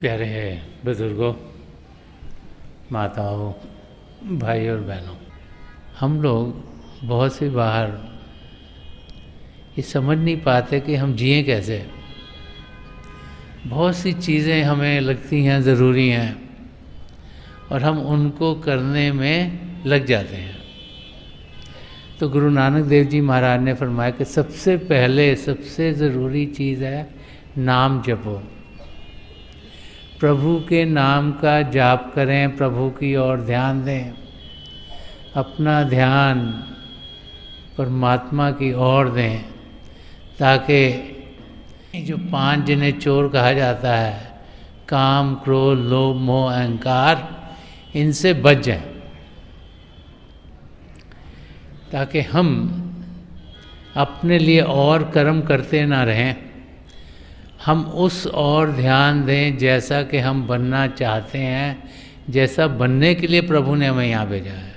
प्यारे बुजुर्गों, माताओं, भाई और बहनों, हम लोग बहुत से बाहर ये समझ नहीं पाते कि हम जिए कैसे। बहुत सी चीज़ें हमें लगती हैं ज़रूरी हैं और हम उनको करने में लग जाते हैं। तो गुरु नानक देव जी महाराज ने फरमाया कि सबसे पहले सबसे ज़रूरी चीज़ है नाम जपो। प्रभु के नाम का जाप करें, प्रभु की ओर ध्यान दें, अपना ध्यान परमात्मा की ओर दें, ताकि जो 5 जिन्हें चोर कहा जाता है, काम, क्रोध, लोभ, मोह, अहंकार, इनसे बच जाएं, ताकि हम अपने लिए और कर्म करते ना रहें। हम उस और ध्यान दें जैसा कि हम बनना चाहते हैं, जैसा बनने के लिए प्रभु ने हमें यहाँ भेजा है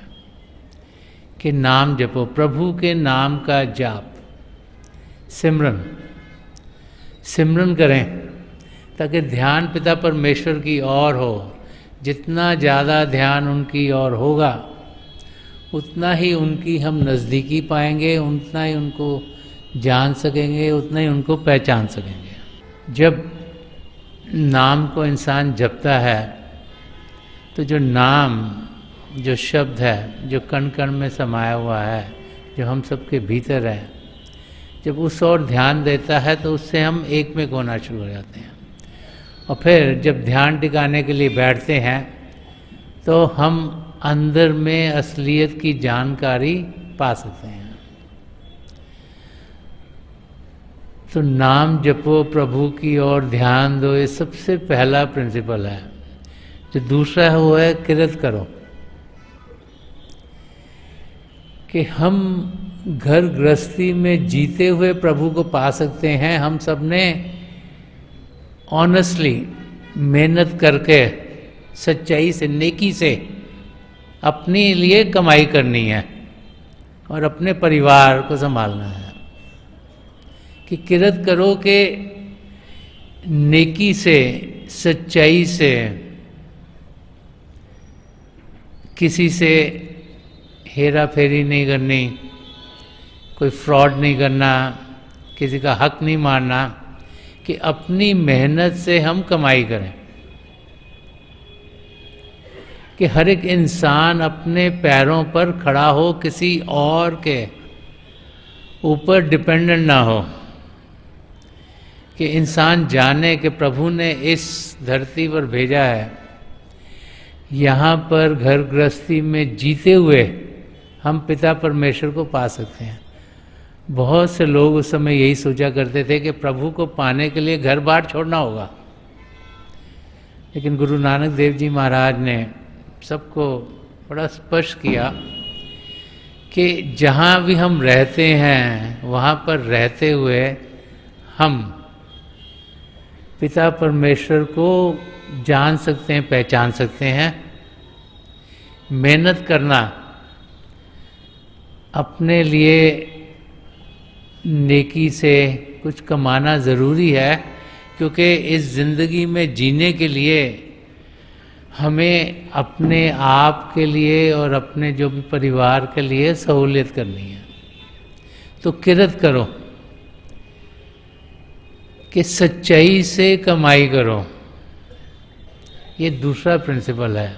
कि नाम जपो। प्रभु के नाम का जाप, सिमरन करें, ताकि ध्यान पिता परमेश्वर की ओर हो। जितना ज़्यादा ध्यान उनकी ओर होगा, उतना ही उनकी हम नज़दीकी पाएंगे, उतना ही उनको जान सकेंगे, उतना ही उनको पहचान सकेंगे। जब नाम को इंसान जपता है तो जो नाम, जो शब्द है, जो कण कण में समाया हुआ है, जो हम सबके भीतर है, जब उस ओर ध्यान देता है तो उससे हम एक में होना शुरू हो जाते हैं। और फिर जब ध्यान टिकाने के लिए बैठते हैं तो हम अंदर में असलियत की जानकारी पा सकते हैं। तो नाम जपो, प्रभु की ओर ध्यान दो, ये सबसे पहला प्रिंसिपल है। जो दूसरा है वो है किरत करो, कि हम घर गृहस्थी में जीते हुए प्रभु को पा सकते हैं। हम सब ने ऑनेस्टली मेहनत करके, सच्चाई से, नेकी से अपने लिए कमाई करनी है और अपने परिवार को संभालना है। कि किरत करो कि नेकी से, सच्चाई से, किसी से हेरा फेरी नहीं करनी, कोई फ्रॉड नहीं करना, किसी का हक नहीं मारना, कि अपनी मेहनत से हम कमाई करें। कि हर एक इंसान अपने पैरों पर खड़ा हो, किसी और के ऊपर डिपेंडेंट ना हो। कि इंसान जाने कि प्रभु ने इस धरती पर भेजा है, यहाँ पर घर गृहस्थी में जीते हुए हम पिता परमेश्वर को पा सकते हैं। बहुत से लोग उस समय यही सोचा करते थे कि प्रभु को पाने के लिए घर बार छोड़ना होगा, लेकिन गुरु नानक देव जी महाराज ने सबको बड़ा स्पष्ट किया कि जहाँ भी हम रहते हैं, वहाँ पर रहते हुए हम पिता परमेश्वर को जान सकते हैं, पहचान सकते हैं। मेहनत करना, अपने लिए नेकी से कुछ कमाना ज़रूरी है, क्योंकि इस ज़िंदगी में जीने के लिए हमें अपने आप के लिए और अपने जो भी परिवार के लिए सहूलियत करनी है। तो किरत करो कि सच्चाई से कमाई करो। ये दूसरा प्रिंसिपल है।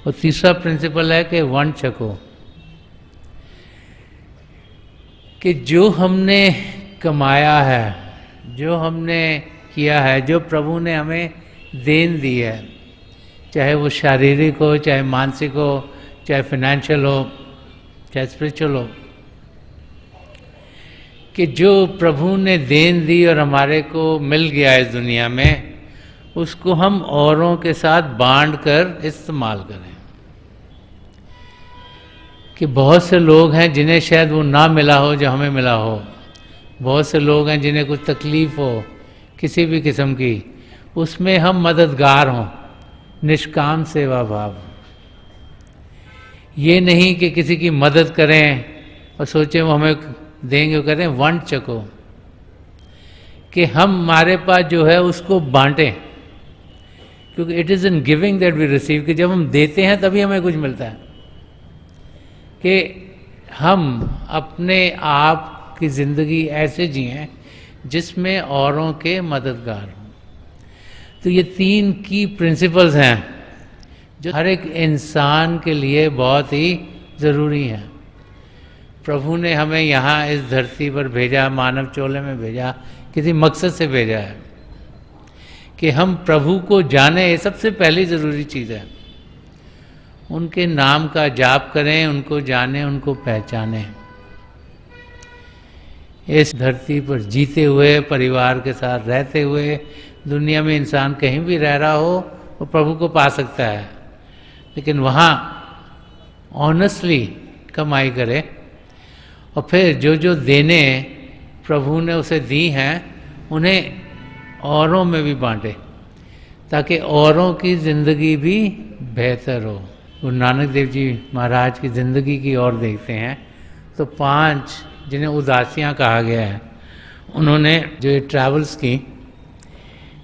और तीसरा प्रिंसिपल है कि वंड छको, कि जो हमने कमाया है, जो हमने किया है, जो प्रभु ने हमें देन दी है, चाहे वो शारीरिक हो, चाहे मानसिक हो, चाहे फाइनेंशियल हो, चाहे स्पिरिचुअल हो, कि जो प्रभु ने देन दी और हमारे को मिल गया इस दुनिया में, उसको हम औरों के साथ बांट कर इस्तेमाल करें। कि बहुत से लोग हैं जिन्हें शायद वो ना मिला हो जो हमें मिला हो। बहुत से लोग हैं जिन्हें कुछ तकलीफ हो किसी भी किस्म की, उसमें हम मददगार हों, निष्काम सेवा भाव। ये नहीं कि किसी की मदद करें और सोचें वो हमें देंगे, वो कहते हैं वंड चको, कि हम हमारे पास जो है उसको बांटें। क्योंकि it is in giving that we receive, कि जब हम देते हैं तभी हमें कुछ मिलता है, कि हम अपने आप की ज़िंदगी ऐसे जिएं जिसमें औरों के मददगार हों। तो ये 3 की प्रिंसिपल्स हैं जो हर एक इंसान के लिए बहुत ही ज़रूरी हैं। प्रभु ने हमें यहाँ इस धरती पर भेजा, मानव चोले में भेजा, किसी मकसद से भेजा है कि हम प्रभु को जाने। ये सबसे पहली ज़रूरी चीज़ है। उनके नाम का जाप करें, उनको जाने, उनको पहचानें। इस धरती पर जीते हुए, परिवार के साथ रहते हुए, दुनिया में इंसान कहीं भी रह रहा हो वो प्रभु को पा सकता है, लेकिन वहाँ ऑनेस्टली कमाई करे और फिर जो जो देने प्रभु ने उसे दी हैं उन्हें औरों में भी बांटे, ताकि औरों की ज़िंदगी भी बेहतर हो। गुरु नानक देव जी महाराज की ज़िंदगी की ओर देखते हैं तो 5 जिन्हें उदासियाँ कहा गया है, उन्होंने जो ये ट्रैवल्स की,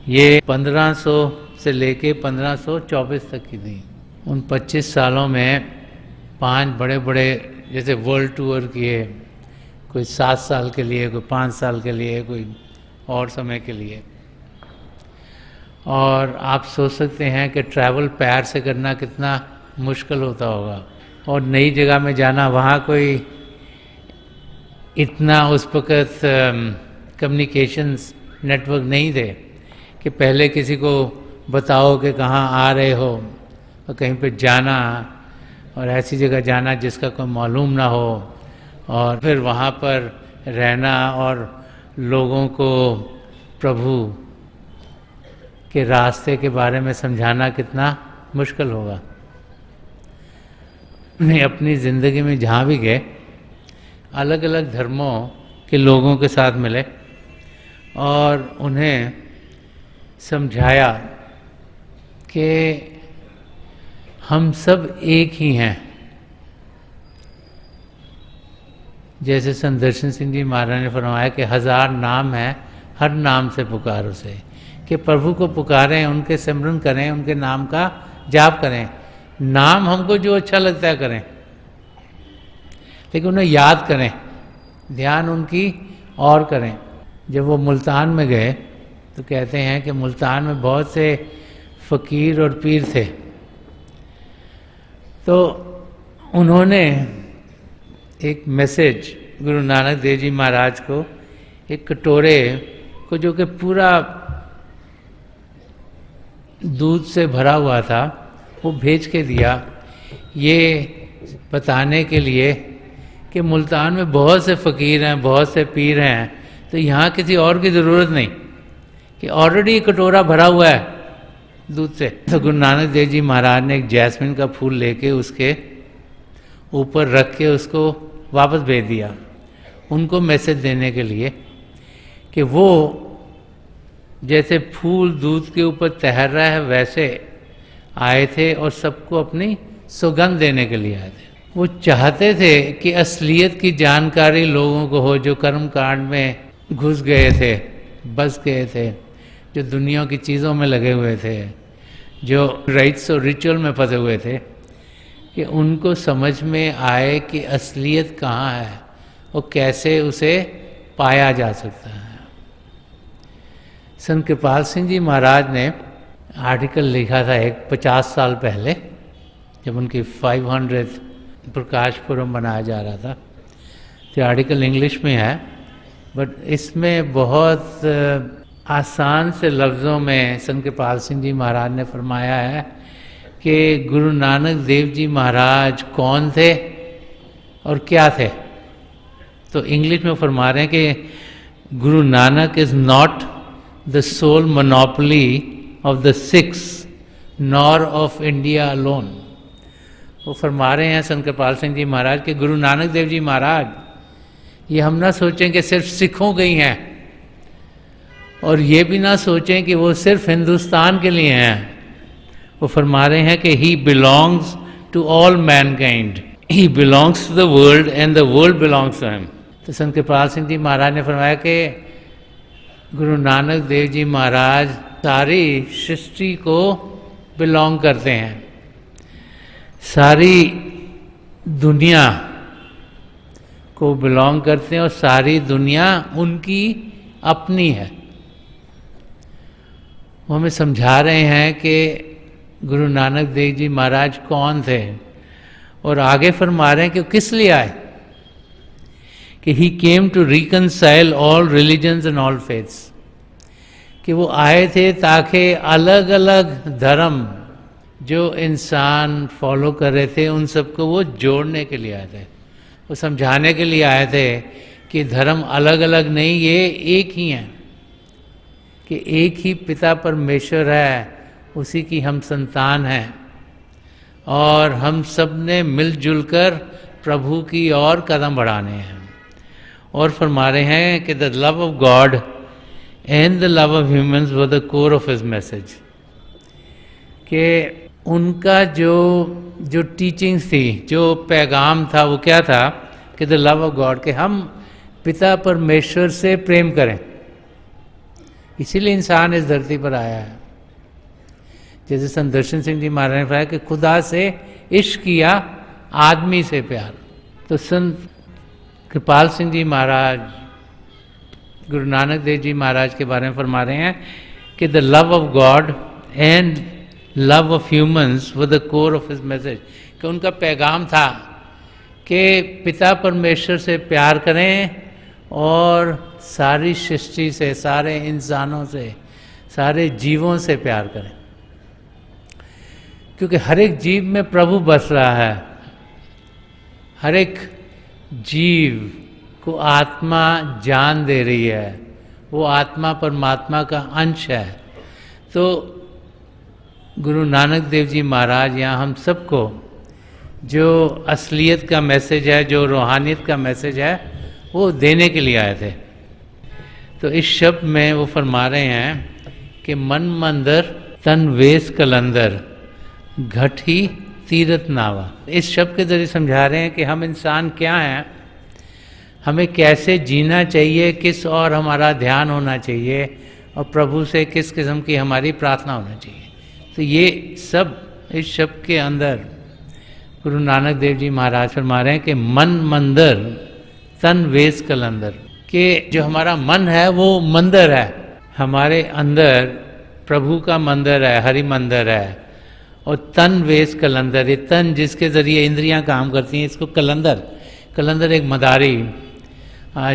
ये 1500 से लेके 1524 तक की थी। उन 25 सालों में 5 बड़े बड़े जैसे वर्ल्ड टूर किए, कोई 7 साल के लिए, कोई 5 साल के लिए, कोई और समय के लिए। और आप सोच सकते हैं कि ट्रैवल पैर से करना कितना मुश्किल होता होगा, और नई जगह में जाना, वहाँ कोई इतना उस वक़्त कम्युनिकेशंस नेटवर्क नहीं थे कि पहले किसी को बताओ कि कहाँ आ रहे हो, और कहीं पे जाना और ऐसी जगह जाना जिसका कोई मालूम ना हो, और फिर वहाँ पर रहना और लोगों को प्रभु के रास्ते के बारे में समझाना कितना मुश्किल होगा। उन्हें अपनी ज़िंदगी में जहाँ भी गए अलग अलग धर्मों के लोगों के साथ मिले और उन्हें समझाया कि हम सब एक ही हैं। जैसे संत दर्शन सिंह जी महाराज ने फरमाया कि 1000 नाम है, हर नाम से पुकार उसे, कि प्रभु को पुकारें, उनके सिमरन करें, उनके नाम का जाप करें। नाम हमको जो अच्छा लगता है करें, लेकिन उन्हें याद करें, ध्यान उनकी और करें। जब वो मुल्तान में गए तो कहते हैं कि मुल्तान में बहुत से फ़कीर और पीर थे, तो उन्होंने एक मैसेज गुरु नानक देव जी महाराज को, एक कटोरे को जो कि पूरा दूध से भरा हुआ था, वो भेज के दिया, ये बताने के लिए कि मुल्तान में बहुत से फ़कीर हैं, बहुत से पीर हैं, तो यहाँ किसी और की ज़रूरत नहीं, कि ऑलरेडी कटोरा भरा हुआ है दूध से। तो गुरु नानक देव जी महाराज ने एक जैस्मिन का फूल लेके उसके ऊपर रख के उसको वापस भेज दिया, उनको मैसेज देने के लिए कि वो जैसे फूल दूध के ऊपर तैर रहा है वैसे आए थे और सबको अपनी सुगंध देने के लिए आए थे। वो चाहते थे कि असलियत की जानकारी लोगों को हो, जो कर्म कांड में घुस गए थे, बस गए थे, जो दुनिया की चीज़ों में लगे हुए थे, जो राइट्स और रिचुअल में फंसे हुए थे, कि उनको समझ में आए कि असलियत कहाँ है और कैसे उसे पाया जा सकता है। संत कृपाल सिंह जी महाराज ने आर्टिकल लिखा था एक 50 साल पहले, जब उनकी 500th प्रकाश पुरब मनाया जा रहा था। तो आर्टिकल इंग्लिश में है, बट इसमें बहुत आसान से लफ्ज़ों में संत कृपाल सिंह जी महाराज ने फरमाया है कि गुरु नानक देव जी महाराज कौन थे और क्या थे। तो इंग्लिश में फरमा रहे हैं कि Guru Nanak is not the sole monopoly of the Sikhs nor of India alone. वो फरमा रहे हैं संत कृपाल सिंह जी महाराज के गुरु नानक देव जी महाराज, ये हम ना सोचें कि सिर्फ सिखों के ही हैं, और ये भी ना सोचें कि वो सिर्फ हिंदुस्तान के लिए हैं। वो फरमा रहे हैं कि he belongs to all mankind, he belongs to the world and the world belongs to him. तो संत कृपाल सिंह जी महाराज ने फरमाया कि गुरु नानक देव जी महाराज सारी सृष्टि को बिलोंग करते हैं, सारी दुनिया को बिलोंग करते हैं और सारी दुनिया उनकी अपनी है। वो हमें समझा रहे हैं कि गुरु नानक देव जी महाराज कौन थे, और आगे फरमा रहे हैं कि वो किस लिए आए, कि he came to reconcile all religions and all faiths, कि वो आए थे ताकि अलग अलग धर्म जो इंसान फॉलो कर रहे थे उन सबको वो जोड़ने के लिए आए थे, वो समझाने के लिए आए थे कि धर्म अलग अलग नहीं, ये एक ही हैं, कि एक ही पिता परमेश्वर है, उसी की हम संतान हैं और हम सब ने मिलजुल कर प्रभु की ओर कदम बढ़ाने हैं। और फरमा रहे हैं कि the love of God and the love of humans were the core of his message, कि उनका जो टीचिंग्स थी, जो पैगाम था, वो क्या था कि द लव ऑफ गॉड, कि हम पिता परमेश्वर से प्रेम करें, इसीलिए इंसान इस धरती पर आया है। जैसे संत दर्शन सिंह जी महाराज ने कहा कि खुदा से इश्क किया, आदमी से प्यार। तो संत कृपाल सिंह जी महाराज गुरु नानक देव जी महाराज के बारे में फरमा रहे हैं कि the love of God and love of humans were the core of his message, कि उनका पैगाम था कि पिता परमेश्वर से प्यार करें और सारी सृष्टि से, सारे इंसानों से, सारे जीवों से प्यार करें, क्योंकि हर एक जीव में प्रभु बस रहा है, हर एक जीव को आत्मा जान दे रही है, वो आत्मा परमात्मा का अंश है। तो गुरु नानक देव जी महाराज यहाँ हम सबको जो असलियत का मैसेज है, जो रूहानियत का मैसेज है, वो देने के लिए आए थे। तो इस शब्द में वो फरमा रहे हैं कि मन मंदिर तन वेश कलंदर घटी तीरथ नावा। इस शब्द के जरिए समझा रहे हैं कि हम इंसान क्या हैं, हमें कैसे जीना चाहिए, किस और हमारा ध्यान होना चाहिए और प्रभु से किस किस्म की हमारी प्रार्थना होना चाहिए। तो ये सब इस शब्द के अंदर गुरु नानक देव जी महाराज फरमा रहे हैं कि मन मंदिर तन वेश कलंदर, कि जो हमारा मन है वो मंदिर है, हमारे अंदर प्रभु का मंदिर है, हरि मंदिर है। और तन वेश कलंदर, ये तन जिसके ज़रिए इंद्रियां काम करती हैं, इसको कलंदर, कलंदर एक मदारी।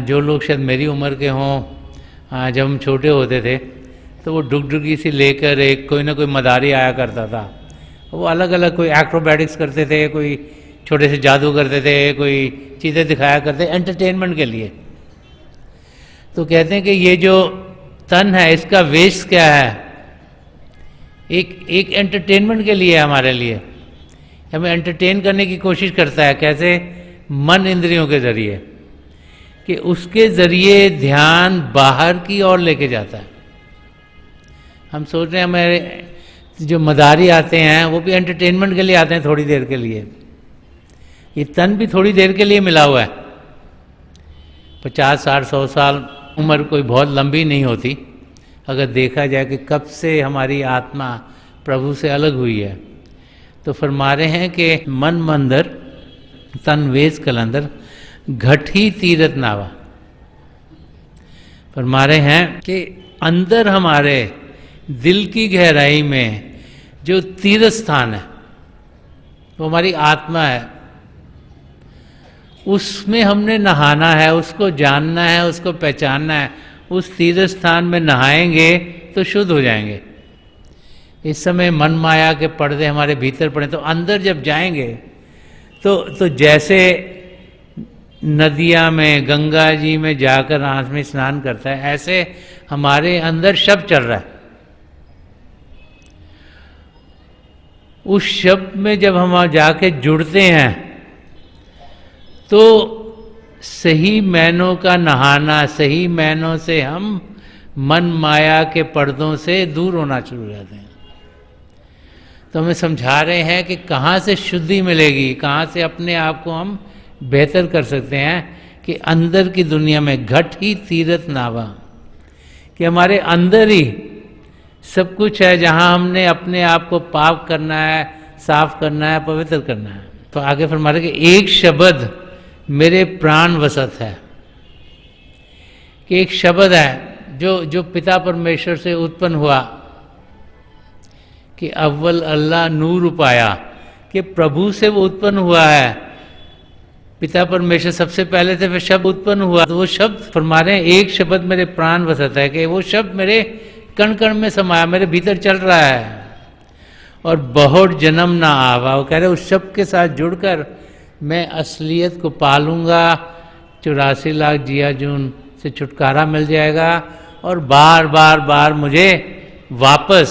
जो लोग शायद मेरी उम्र के हों, जब हम छोटे होते थे तो वो डुगडुगी सी लेकर एक कोई ना कोई मदारी आया करता था, वो अलग अलग कोई एक्रोबैटिक्स करते थे, कोई छोटे से जादू करते थे, कोई चीज़ें दिखाया करते एंटरटेनमेंट के लिए। तो कहते हैं कि ये जो तन है इसका वेश क्या है, एक एंटरटेनमेंट के लिए हमारे लिए, हमें एंटरटेन करने की कोशिश करता है। कैसे? मन इंद्रियों के जरिए, कि उसके जरिए ध्यान बाहर की ओर लेके जाता है। हम सोच रहे हैं हमारे जो मदारी आते हैं वो भी एंटरटेनमेंट के लिए आते हैं, थोड़ी देर के लिए। ये तन भी थोड़ी देर के लिए मिला हुआ है। 50, 60, 100 साल उम्र कोई बहुत लंबी नहीं होती अगर देखा जाए कि कब से हमारी आत्मा प्रभु से अलग हुई है। तो फरमा रहे हैं कि मन मंदिर तन वेश कलंदर घटी तीरथ नावा। फरमा रहे हैं कि अंदर हमारे दिल की गहराई में जो तीर्थ स्थान है वो हमारी आत्मा है, उसमें हमने नहाना है, उसको जानना है, उसको पहचानना है। उस तीर्थ स्थान में नहाएंगे तो शुद्ध हो जाएंगे। इस समय मन माया के पर्दे हमारे भीतर पड़े, तो अंदर जब जाएंगे तो जैसे नदियाँ में, गंगा जी में जाकर आँख में स्नान करता है, ऐसे हमारे अंदर शब्द चल रहा है। उस शब्द में जब हम जाके जुड़ते हैं तो सही मैनों का नहाना, सही मैनों से हम मन माया के पर्दों से दूर होना शुरू हो जाते हैं। तो हमें समझा रहे हैं कि कहाँ से शुद्धि मिलेगी, कहाँ से अपने आप को हम बेहतर कर सकते हैं, कि अंदर की दुनिया में घट ही तीरथ नावा, कि हमारे अंदर ही सब कुछ है जहाँ हमने अपने आप को पाक करना है, साफ करना है, पवित्र करना है। तो आगे फरमा रहे कि एक शब्द मेरे प्राण वसत है, कि एक शब्द है जो पिता परमेश्वर से उत्पन्न हुआ, कि अव्वल अल्लाह नूर उपाया, कि प्रभु से वो उत्पन्न हुआ है। पिता परमेश्वर सबसे पहले थे, फिर शब्द उत्पन्न हुआ। तो वो शब्द फरमा रहे हैं एक शब्द मेरे प्राण वसत है, कि वो शब्द मेरे कण कण में समाया, मेरे भीतर चल रहा है। और बहुत जन्म ना आवा, वो कह रहे उस शब्द के साथ जुड़कर मैं असलियत को पालूंगा, 84 लाख जिया जून से छुटकारा मिल जाएगा, और बार बार बार मुझे वापस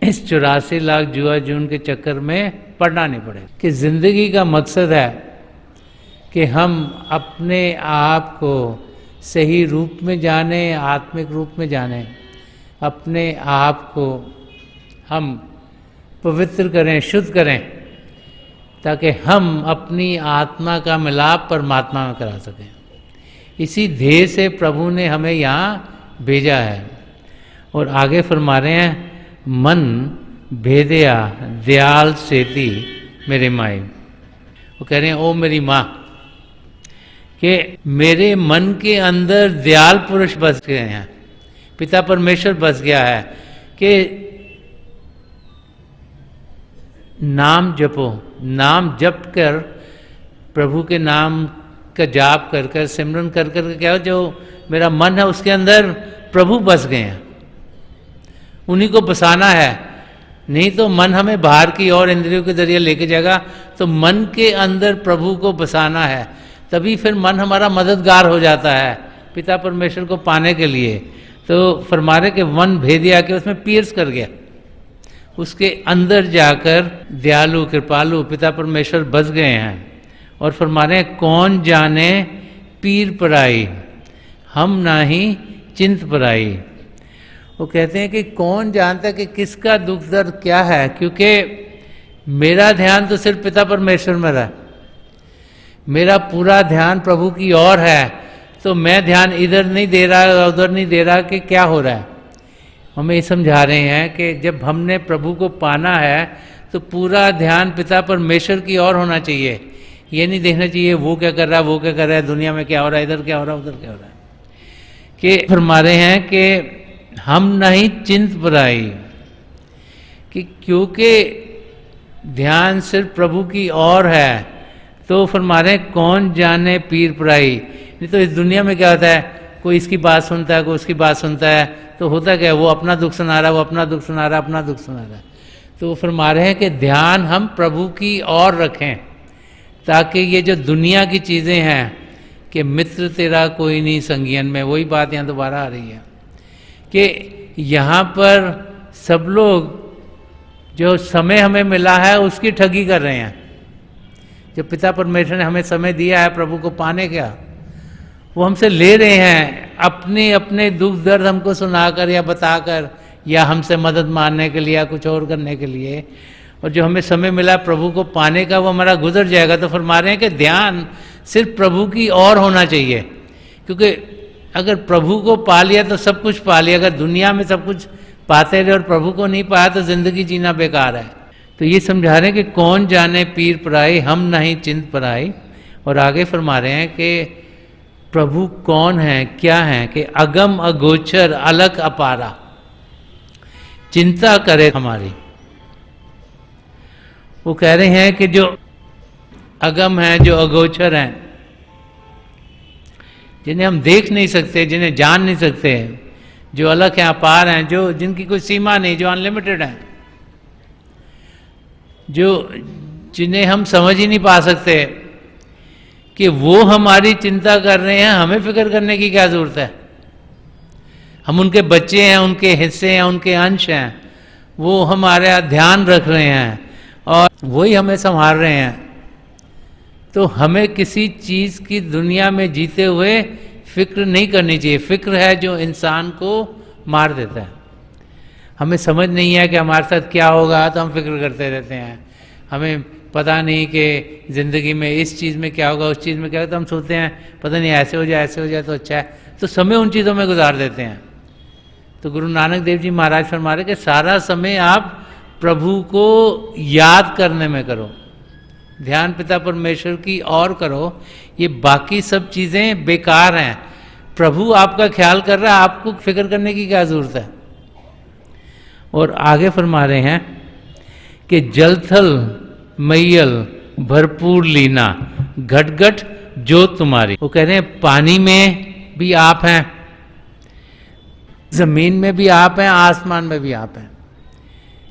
इस 84 लाख जुआ जून के चक्कर में पड़ना नहीं पड़ेगा। कि जिंदगी का मकसद है कि हम अपने आप को सही रूप में जाने, आत्मिक रूप में जाने, अपने आप को हम पवित्र करें, शुद्ध करें, ताकि हम अपनी आत्मा का मिलाप परमात्मा में करा सकें। इसी ध्येय से प्रभु ने हमें यहाँ भेजा है। और आगे फरमा रहे हैं मन भेदया दयाल सेती मेरे माई। वो कह रहे हैं ओ मेरी माँ, कि मेरे मन के अंदर दयाल पुरुष बस गए हैं, पिता परमेश्वर बस गया है, कि नाम जपो, नाम जप कर, प्रभु के नाम का जाप कर कर, सिमरन कर कर क्या हो, जो मेरा मन है उसके अंदर प्रभु बस गए हैं, उन्हीं को बसाना है। नहीं तो मन हमें बाहर की और इंद्रियों के जरिए लेके जाएगा। तो मन के अंदर प्रभु को बसाना है, तभी फिर मन हमारा मददगार हो जाता है पिता परमेश्वर को पाने के लिए। तो फरमा रहे कि मन भेदिया के उसमें पियर्स कर गया, उसके अंदर जाकर दयालु कृपालु पिता परमेश्वर बस गए हैं। और फरमा रहे हैं कौन जाने पीर पराई, हम नाही चिंत पराई। वो कहते हैं कि कौन जानता है कि किसका दुख दर्द क्या है, क्योंकि मेरा ध्यान तो सिर्फ पिता परमेश्वर में रहा, मेरा पूरा ध्यान प्रभु की ओर है। तो मैं ध्यान इधर नहीं दे रहा, उधर नहीं दे रहा कि क्या हो रहा है। हमें ये समझा रहे हैं कि जब हमने प्रभु को पाना है तो पूरा ध्यान पिता परमेश्वर की ओर होना चाहिए। ये नहीं देखना चाहिए वो क्या कर रहा है, वो क्या कर रहा है, दुनिया में क्या हो रहा है, इधर क्या हो रहा है, उधर क्या हो रहा है। कि फरमा रहे हैं कि हम नहीं चिंत पराई, कि क्योंकि ध्यान सिर्फ प्रभु की ओर है। तो फरमा रहे हैं कौन जाने पीर पराई। नहीं तो इस दुनिया में क्या होता है, कोई इसकी बात सुनता है, कोई उसकी बात सुनता है, तो होता क्या है, वो अपना दुख सुना रहा है, वो अपना दुख सुना रहा है, अपना दुख सुना रहा है। तो वो फरमा रहे हैं कि ध्यान हम प्रभु की ओर रखें, ताकि ये जो दुनिया की चीज़ें हैं कि मित्र तेरा कोई नहीं संगियन में, वही बात यहाँ दोबारा आ रही है कि यहाँ पर सब लोग जो समय हमें मिला है उसकी ठगी कर रहे हैं। जो पिता परमेश्वर ने हमें समय दिया है प्रभु को पाने का, वो हमसे ले रहे हैं अपने अपने दुख दर्द हमको सुनाकर या बताकर, या हमसे मदद मांगने के लिए या कुछ और करने के लिए। और जो हमें समय मिला प्रभु को पाने का वो हमारा गुजर जाएगा। तो फरमा रहे हैं कि ध्यान सिर्फ प्रभु की ओर होना चाहिए, क्योंकि अगर प्रभु को पा लिया तो सब कुछ पा लिया। अगर दुनिया में सब कुछ पाते रहे और प्रभु को नहीं पाया तो जिंदगी जीना बेकार है। तो ये समझा रहे हैं कि कौन जाने पीर पराई, हम नहीं चिंत पराई। और आगे फरमा रहे हैं कि प्रभु कौन है, क्या है, कि अगम अगोचर अलग अपारा, चिंता करे हमारी। वो कह रहे हैं कि जो अगम है, जो अगोचर हैं, जिन्हें हम देख नहीं सकते, जिन्हें जान नहीं सकते, जो अलग हैं, अपार हैं, जो जिनकी कोई सीमा नहीं, जो अनलिमिटेड हैं, जो जिन्हें हम समझ ही नहीं पा सकते, कि वो हमारी चिंता कर रहे हैं, हमें फिक्र करने की क्या जरूरत है। हम उनके बच्चे हैं, उनके हिस्से हैं, उनके अंश हैं, वो हमारा ध्यान रख रहे हैं और वही हमें संभाल रहे हैं। तो हमें किसी चीज़ की दुनिया में जीते हुए फिक्र नहीं करनी चाहिए। फिक्र है जो इंसान को मार देता है। हमें समझ नहीं है कि हमारे साथ क्या होगा तो हम फिक्र करते रहते हैं। हमें पता नहीं कि ज़िंदगी में इस चीज़ में क्या होगा, उस चीज़ में क्या होगा, तो हम सोचते हैं पता नहीं ऐसे हो जाए, ऐसे हो जाए तो अच्छा है, तो समय उन चीज़ों में गुजार देते हैं। तो गुरु नानक देव जी महाराज फरमा रहे कि सारा समय आप प्रभु को याद करने में करो, ध्यान पिता परमेश्वर की और करो, ये बाकी सब चीज़ें बेकार हैं। प्रभु आपका ख्याल कर रहा है, आपको फिक्र करने की क्या जरूरत है। और आगे फरमा रहे हैं कि जलथल मैयल भरपूर लीना घट घट जो तुम्हारी। वो कह रहे हैं पानी में भी आप हैं, जमीन में भी आप हैं, आसमान में भी आप हैं,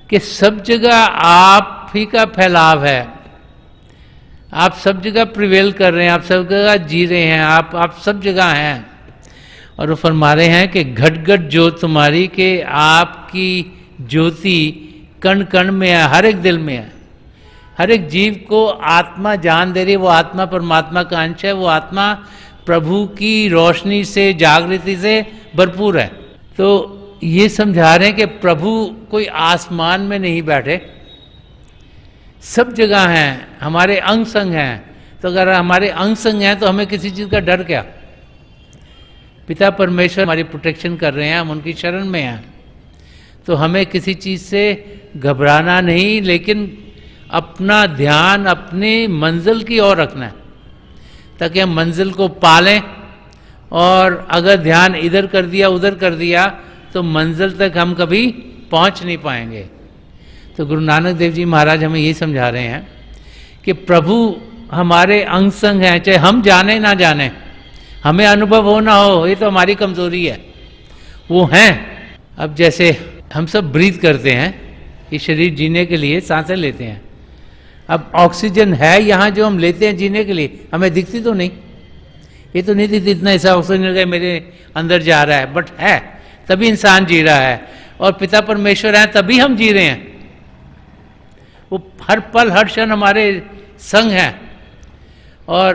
कि सब जगह आप ही का फैलाव है, आप सब जगह प्रिवेल कर रहे हैं, आप सब जगह जी रहे हैं, आप सब जगह हैं। और वो फरमा रहे हैं कि घट घट ज्योत तुम्हारी, के आपकी ज्योति कण कण में है, हर एक दिल में है, हर एक जीव को आत्मा जान दे रही है। वो आत्मा परमात्मा का अंश है, वो आत्मा प्रभु की रोशनी से, जागृति से भरपूर है। तो ये समझा रहे हैं कि प्रभु कोई आसमान में नहीं बैठे, सब जगह हैं, हमारे अंग संग हैं। तो अगर हमारे अंग संग हैं तो हमें किसी चीज़ का डर क्या। पिता परमेश्वर हमारी प्रोटेक्शन कर रहे हैं, हम उनकी शरण में हैं, तो हमें किसी चीज़ से घबराना नहीं, लेकिन अपना ध्यान अपनी मंजिल की ओर रखना है, ताकि हम मंजिल को पालें। और अगर ध्यान इधर कर दिया उधर कर दिया तो मंजिल तक हम कभी पहुंच नहीं पाएंगे। तो गुरु नानक देव जी महाराज हमें ये समझा रहे हैं कि प्रभु हमारे अंग संग हैं, चाहे हम जाने ना जाने, हमें अनुभव हो ना हो, ये तो हमारी कमजोरी है, वो हैं। अब जैसे हम सब ब्रीथ करते हैं, ये शरीर जीने के लिए सांसें लेते हैं। अब ऑक्सीजन है यहाँ जो हम लेते हैं जीने के लिए, हमें दिखती तो नहीं, ये तो नहीं दिखती इतना ऐसा ऑक्सीजन मेरे अंदर जा रहा है, बट है, तभी इंसान जी रहा है। और पिता परमेश्वर हैं तभी हम जी रहे हैं, वो हर पल हर क्षण हमारे संग हैं। और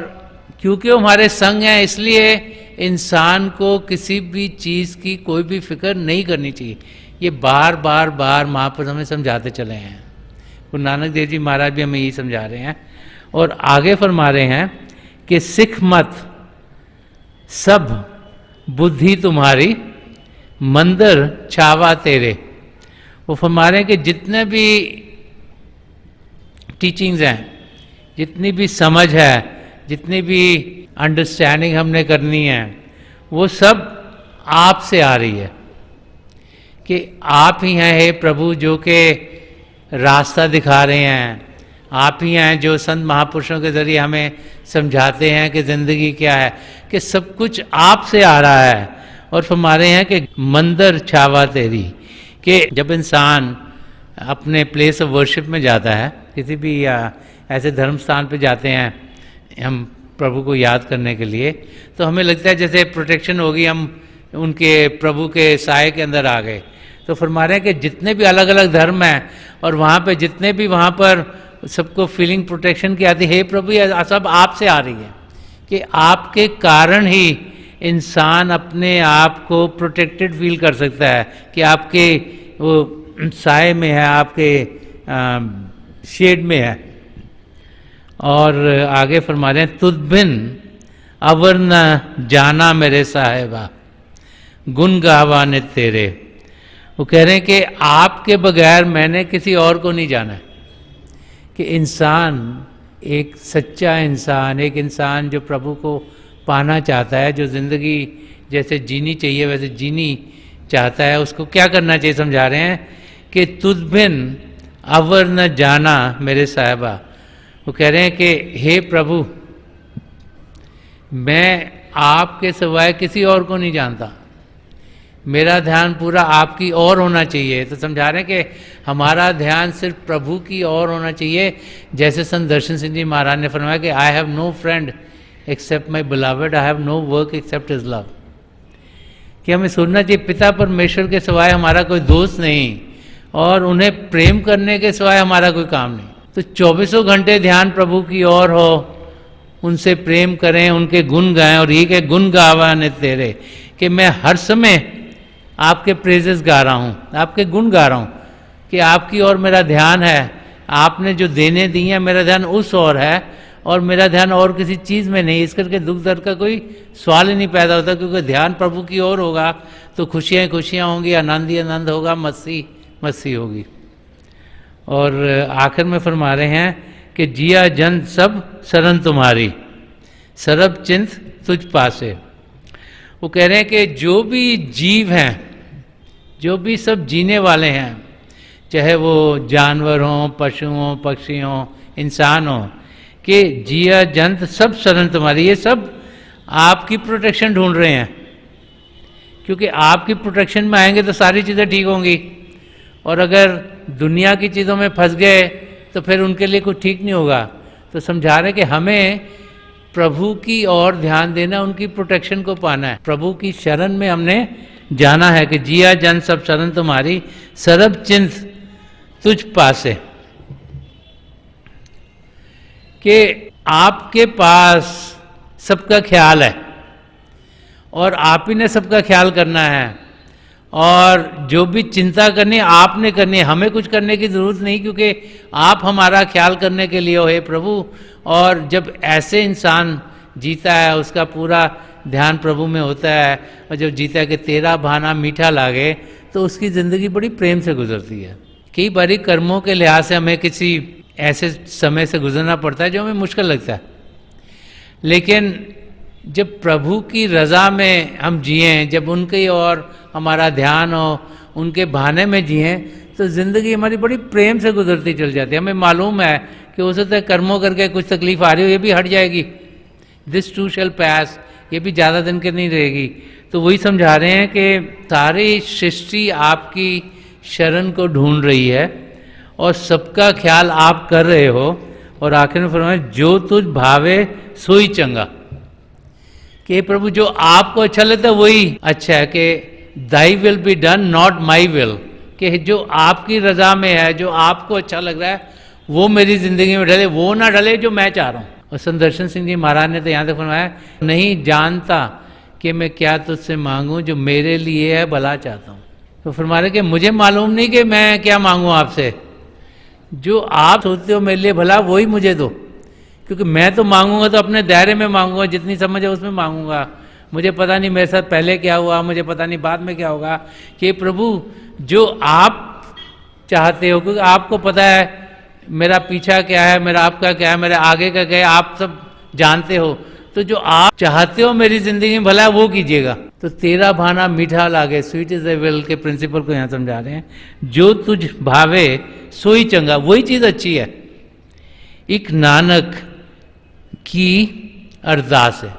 क्योंकि वो हमारे संग हैं इसलिए इंसान को किसी भी चीज़ की कोई भी फिक्र नहीं करनी चाहिए। ये बार बार बार महापुरुष हमें समझाते चले हैं, गुरु नानक देव जी महाराज भी हमें यही समझा रहे हैं। और आगे फरमा रहे हैं कि सिख मत सब बुद्धि तुम्हारी मंदिर छावा तेरे। वो फरमा रहे हैं कि जितने भी टीचिंग्स हैं, जितनी भी समझ है, जितनी भी अंडरस्टैंडिंग हमने करनी है, वो सब आपसे आ रही है, कि आप ही हैं हे प्रभु जो कि रास्ता दिखा रहे हैं, आप ही हैं जो संत महापुरुषों के जरिए हमें समझाते हैं कि ज़िंदगी क्या है, कि सब कुछ आपसे आ रहा है। और फरमा रहे हैं कि मंदिर छावा तेरी, कि जब इंसान अपने प्लेस ऑफ वर्शिप में जाता है, किसी भी ऐसे धर्म स्थान पे जाते हैं हम प्रभु को याद करने के लिए, तो हमें लगता है जैसे प्रोटेक्शन होगी, हम उनके प्रभु के साए के अंदर आ गए। तो फरमा रहे हैं कि जितने भी अलग अलग धर्म हैं और वहाँ पे जितने भी वहाँ पर सबको फीलिंग प्रोटेक्शन की आती है, हे प्रभु ये सब आपसे आ रही है, कि आपके कारण ही इंसान अपने आप को प्रोटेक्टेड फील कर सकता है, कि आपके वो साए में है, आपके शेड में है। और आगे फरमा रहे हैं तुद बिन अवर न जाना मेरे साहेबा गुन गावा ने तेरे। वो कह रहे हैं कि आपके बगैर मैंने किसी और को नहीं जाना है। कि इंसान, एक सच्चा इंसान, एक इंसान जो प्रभु को पाना चाहता है, जो ज़िंदगी जैसे जीनी चाहिए वैसे जीनी चाहता है, उसको क्या करना चाहिए समझा रहे हैं कि तुझ बिन अवर न जाना मेरे साहिबा। वो कह रहे हैं कि हे प्रभु मैं आपके सिवाय किसी और को नहीं जानता, मेरा ध्यान पूरा आपकी ओर होना चाहिए। तो समझा रहे हैं कि हमारा ध्यान सिर्फ प्रभु की ओर होना चाहिए। जैसे संत दर्शन सिंह जी महाराज ने फरमाया कि I have no friend except my beloved, I have no work except his love. कि हमें सोचना चाहिए पिता परमेश्वर के सिवाय हमारा कोई दोस्त नहीं, और उन्हें प्रेम करने के सिवाय हमारा कोई काम नहीं। तो 24 घंटे ध्यान प्रभु की ओर हो, उनसे प्रेम करें, उनके गुण गाएं। और ये कि गुण गावा ने तेरे, कि मैं हर समय आपके प्रेजेस गा रहा हूँ, आपके गुण गा रहा हूँ, कि आपकी ओर मेरा ध्यान है, आपने जो देने दी है मेरा ध्यान उस ओर है, और मेरा ध्यान और किसी चीज़ में नहीं, इस करके दुख दर्द का कोई सवाल ही नहीं पैदा होता, क्योंकि ध्यान प्रभु की ओर होगा तो खुशियाँ खुशियाँ होंगी, आनंद ही आनंद होगा, मस्ती मस्ती होगी। और आखिर में फरमा रहे हैं कि जिया जन सब शरण तुम्हारी, सरब चिंत तुझ पासे। वो कह रहे हैं कि जो भी जीव हैं, जो भी सब जीने वाले हैं, चाहे वो जानवर हों, पशु हों, पक्षी हों, इंसान हों, कि जिया जंत सब शरण तुम्हारी, ये सब आपकी प्रोटेक्शन ढूंढ रहे हैं, क्योंकि आपकी प्रोटेक्शन में आएंगे तो सारी चीज़ें ठीक होंगी। और अगर दुनिया की चीज़ों में फंस गए तो फिर उनके लिए कुछ ठीक नहीं होगा। तो समझा रहे कि हमें प्रभु की ओर ध्यान देना, उनकी प्रोटेक्शन को पाना है, प्रभु की शरण में हमने जाना है कि जिया जन सब शरण तुम्हारी, सरब चिंत तुझ पासे। कि आपके पास सबका ख्याल है और आप ही ने सबका ख्याल करना है, और जो भी चिंता करनी आपने करनी है, हमें कुछ करने की ज़रूरत नहीं, क्योंकि आप हमारा ख्याल करने के लिए हो हे प्रभु। और जब ऐसे इंसान जीता है, उसका पूरा ध्यान प्रभु में होता है, और जब जीता है कि तेरा भाना मीठा लागे, तो उसकी ज़िंदगी बड़ी प्रेम से गुजरती है। कई बारी कर्मों के लिहाज से हमें किसी ऐसे समय से गुजरना पड़ता है जो हमें मुश्किल लगता है, लेकिन जब प्रभु की रज़ा में हम जिएं, जब उनकी और हमारा ध्यान हो, उनके बहाने में जिएं, तो ज़िंदगी हमारी बड़ी प्रेम से गुजरती चल जाती है। हमें मालूम है कि हो सकता है कर्मों करके कुछ तकलीफ आ रही हो, ये भी हट जाएगी, दिस टू शैल पास, ये भी ज़्यादा दिन के नहीं रहेगी। तो वही समझा रहे हैं कि सारी सृष्टि आपकी शरण को ढूंढ रही है और सबका ख्याल आप कर रहे हो। और आखिर में फरमाया जो तुझ भावे सोई चंगा, कि प्रभु जो आपको अच्छा लगता है वही अच्छा है, कि thy will be done not my will, कि जो आपकी रजा में है, जो आपको अच्छा लग रहा है वो मेरी जिंदगी में ढले, वो ना ढले जो मैं चाह रहा हूँ। और संदर्शन सिंह जी महाराज ने तो यहाँ तक फरमाया, नहीं जानता कि मैं क्या तुझसे मांगूं, जो मेरे लिए है भला चाहता हूँ। तो फरमा रहे कि मुझे मालूम नहीं कि मैं क्या मांगूं आपसे, जो आप सोचते हो मेरे लिए भला वही मुझे दो, क्योंकि मैं तो मांगूंगा तो अपने दायरे में मांगूंगा, जितनी समझ है उसमें मांगूंगा। मुझे पता नहीं मेरे साथ पहले क्या हुआ, मुझे पता नहीं बाद में क्या होगा। कि प्रभु जो आप चाहते हो, क्योंकि आपको पता है मेरा पीछा क्या है, मेरा आपका क्या है, मेरे आगे का क्या है, आप सब जानते हो। तो जो आप चाहते हो मेरी जिंदगी में भला वो कीजिएगा। तो तेरा भाना मीठा लागे, स्वीट इज ए विल के प्रिंसिपल को यहाँ समझा रहे हैं। जो तुझ भावे सोई चंगा, वही चीज अच्छी है। एक नानक की अरदास है,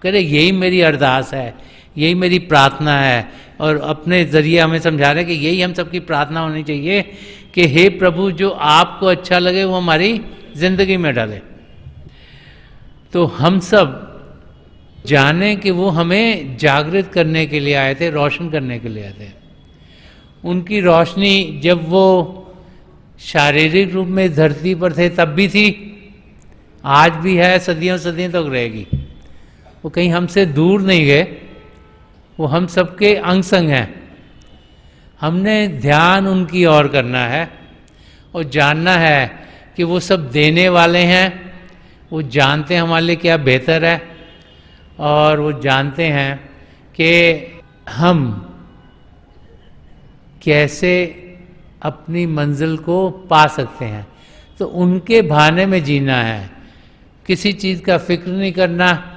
कह रहे यही मेरी अरदास है, यही मेरी प्रार्थना है। और अपने जरिए हमें समझा रहे हैं कि यही हम सबकी प्रार्थना होनी चाहिए कि हे प्रभु जो आपको अच्छा लगे वो हमारी जिंदगी में डाले। तो हम सब जाने कि वो हमें जागृत करने के लिए आए थे, रोशन करने के लिए आए थे। उनकी रोशनी जब वो शारीरिक रूप में धरती पर थे तब भी थी, आज भी है, सदियों सदियों तक रहेगी। वो कहीं हमसे दूर नहीं गए, वो हम सबके अंग संग हैं। हमने ध्यान उनकी ओर करना है और जानना है कि वो सब देने वाले हैं, वो जानते हैं हमारे लिए क्या बेहतर है, और वो जानते हैं कि हम कैसे अपनी मंजिल को पा सकते हैं। तो उनके बहाने में जीना है, किसी चीज़ का फिक्र नहीं करना,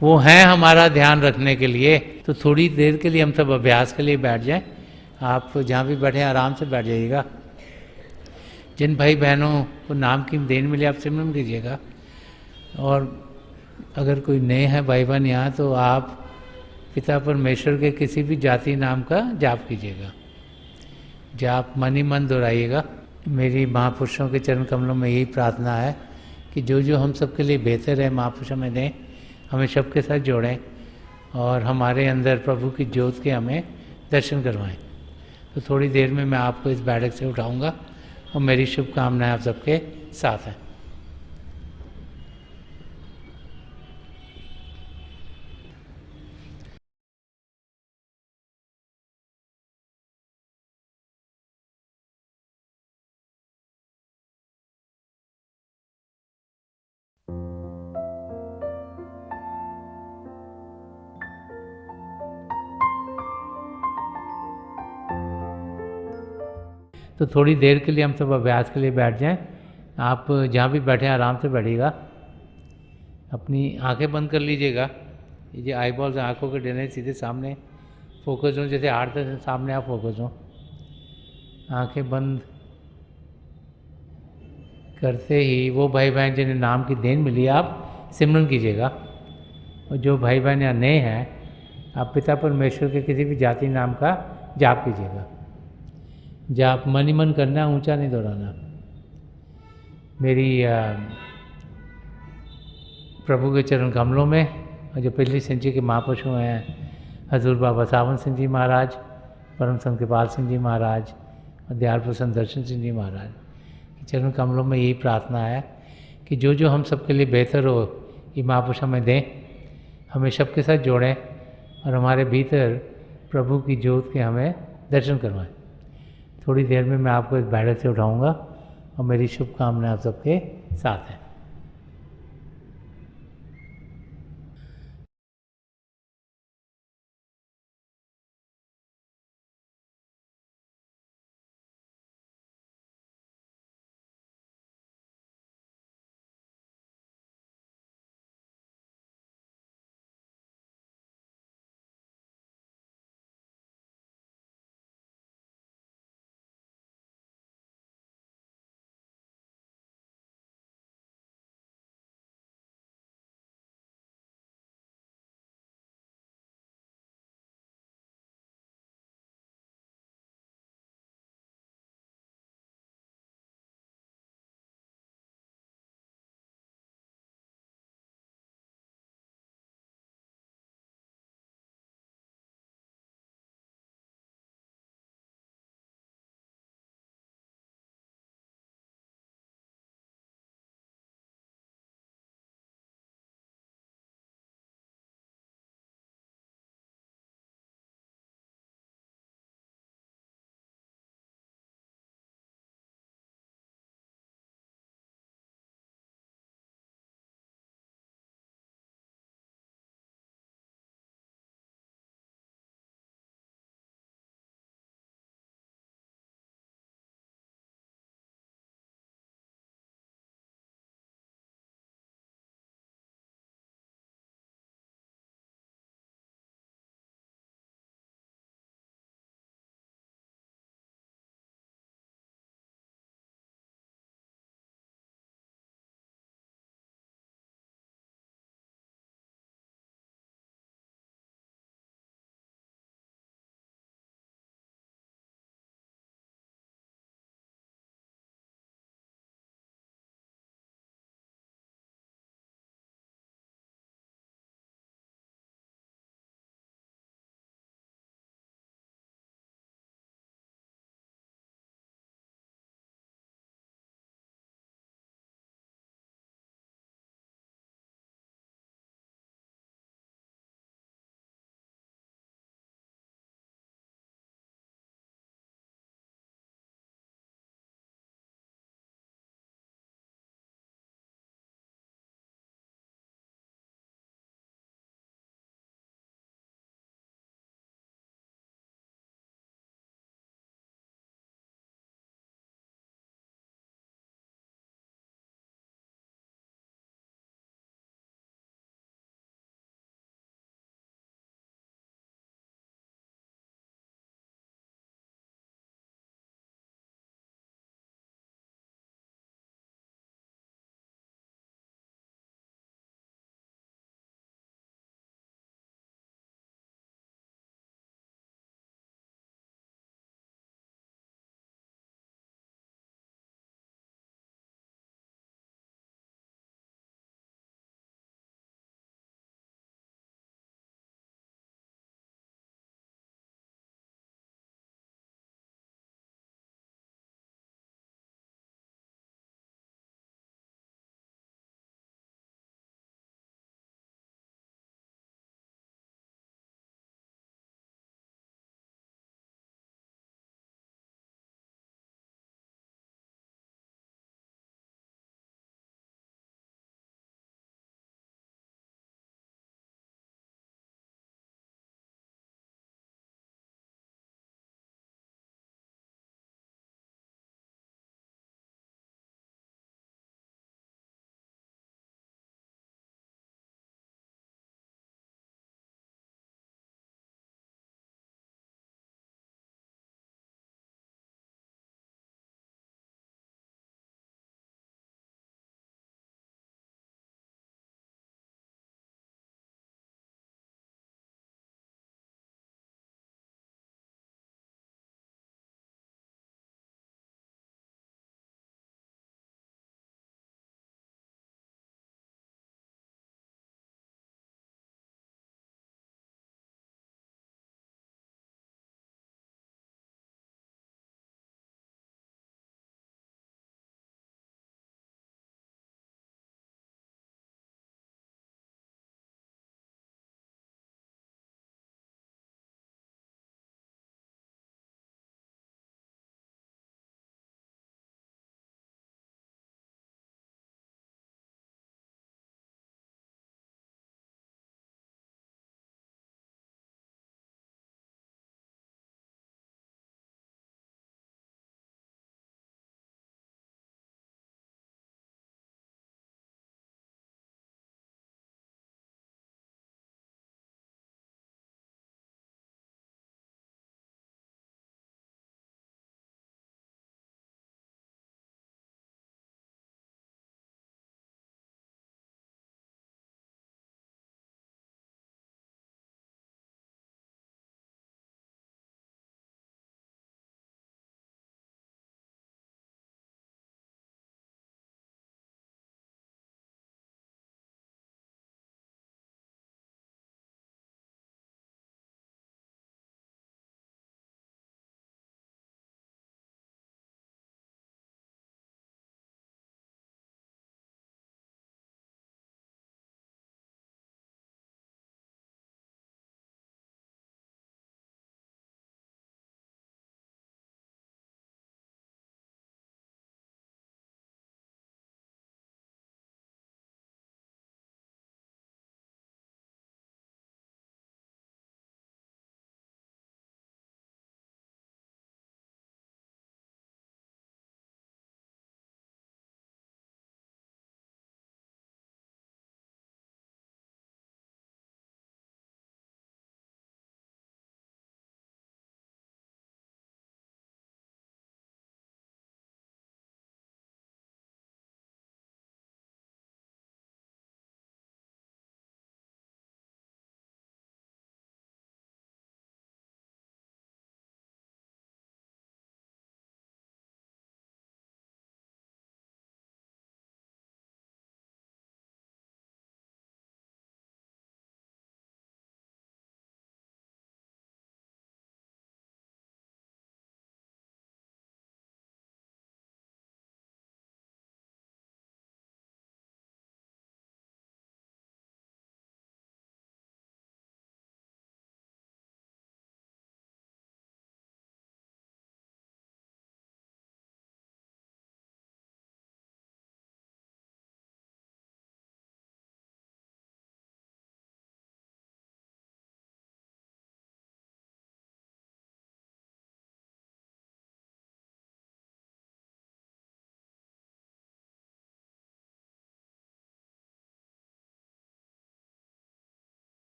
वो है हमारा ध्यान रखने के लिए। तो थोड़ी देर के लिए हम सब अभ्यास के लिए बैठ जाएं। आप जहाँ भी बैठे आराम से बैठ जाइएगा। जिन भाई बहनों को नाम की देन मिले आप सिमरन कीजिएगा। और अगर कोई नए हैं भाई बहन यहाँ, तो आप पिता परमेश्वर के किसी भी जाति नाम का जाप कीजिएगा। जाप मन ही मन दोहराइएगा। मेरी महापुरुषों के चरण कमलों में यही प्रार्थना है कि जो जो हम सबके लिए बेहतर है महापुरुष हमें दें, हमें सबके साथ जोड़ें और हमारे अंदर प्रभु की ज्योत के हमें दर्शन करवाएं। तो थोड़ी देर में मैं आपको इस बैठक से उठाऊंगा और मेरी शुभकामनाएं आप सबके साथ हैं। तो थोड़ी देर के लिए हम सब अभ्यास के लिए बैठ जाएं। आप जहाँ भी बैठे आराम से बैठिएगा, अपनी आंखें बंद कर लीजिएगा। ये आई बॉल्स आँखों के डरने सीधे सामने फोकस हो, जैसे हार्ट के सामने आप फोकस हो। आंखें बंद करते ही वो भाई बहन जिन्हें नाम की देन मिली, आप सिमरन कीजिएगा। और जो भाई बहन यहाँ नए हैं, आप पिता परमेश्वर के किसी भी जाति नाम का जाप कीजिएगा। जाप मन ही मन करना, ऊंचा नहीं दोहराना। मेरी प्रभु के चरण कमलों में, और जो पिछली सेंचुरी के महापुरुष हैं, हजूर बाबा सावन सिंह जी महाराज, परम संत कृपाल सिंह जी महाराज और दयाल प्रसन्न दर्शन सिंह जी महाराज के चरण कमलों में यही प्रार्थना है कि जो जो हम सबके लिए बेहतर हो, ये महापुरुष हमें दें, हमें सबके साथ जोड़ें और हमारे भीतर प्रभु की ज्योत के हमें दर्शन करवाएं। थोड़ी देर में मैं आपको इस बैठक से उठाऊंगा और मेरी शुभकामनाएं आप सबके साथ हैं।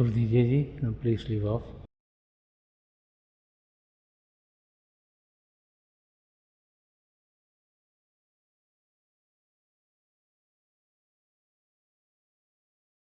छोड़ दीजिए जी, प्लीज लीव ऑफ।